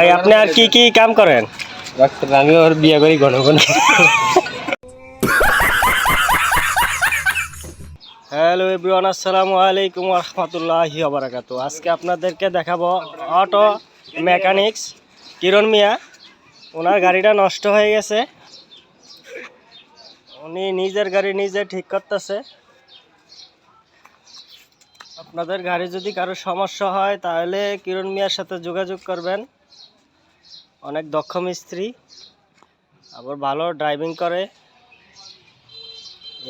ভাই আপনি আর কি কি কাম করেন? আমি ওর বিয়ে করি ঘন ঘন। হ্যালো এভরিওয়ান, আসসালামু আলাইকুম ওয়া রাহমাতুল্লাহি ওয়া বারাকাতুহু। আজকে আপনাদেরকে দেখাবো অটো মেকানিক্স কিরণ মিয়া। ওনার গাড়িটা নষ্ট হয়ে গেছে, উনি নিজের গাড়ি নিজে ঠিক করতেছে। আপনাদের গাড়ি যদি কারো সমস্যা হয় তাহলে কিরণ মিয়ার সাথে যোগাযোগ করবেন। অনেক দক্ষ মিস্ত্রি, আবার ভালো ড্রাইভিং করে,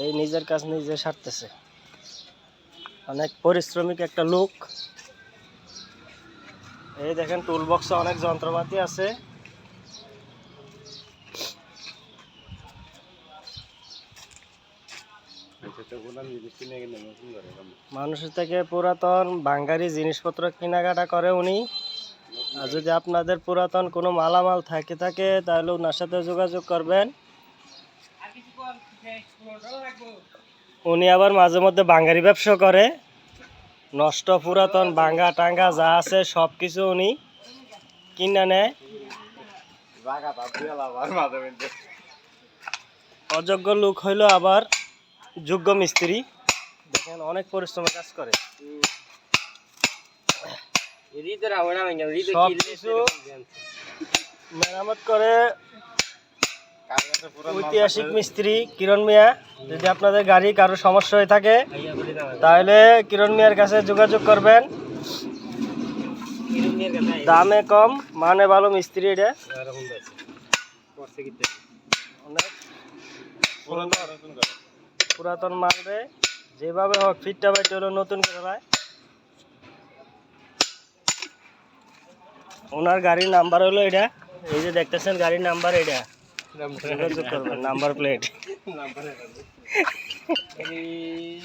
এই নিজের কাজ নিজে সারতেছে। অনেক পরিশ্রমিক একটা লোক। এই দেখেন টুল বক্সে অনেক যন্ত্রপাতি আছে। মানুষের থেকে পুরাতন বাঙালি জিনিসপত্র কেনাকাটা করে উনি। আর যদি আপনাদের পুরাতন কোনো মালামাল থাকে তাহলে ওনার সাথে যোগাযোগ করবেন। উনি আবার মাঝে মধ্যে বাঙালি ব্যবসা করে। নষ্ট পুরাতন ভাঙ্গা টাঙ্গা যা আছে সব কিছু উনি কিনে নেয়। অযোগ্য লোক হইলো আবার যোগ্য মিস্ত্রি। দেখেন অনেক পরিশ্রমের কাজ করে, সব কিছু মেরামত করে। ঐতিহাসিক মিস্ত্রি কিরণ মিয়া। যদি আপনাদের গাড়ি কারো সমস্যা হয়ে থাকে তাহলে কিরণ মিয়ার কাছে যোগাযোগ করবেন। দামে কম, মানে ভালো মিস্ত্রি। এটা অনেক পুরাতন মাল রে, যেভাবে হোক ফিটটা বাইটে হলো নতুন করে দেয়। ওনার গাড়ির নাম্বার হলো এটা, এই যে দেখতেছেন গাড়ির নাম্বার এটা। যোগাযোগ করবেন, নাম্বার প্লেট।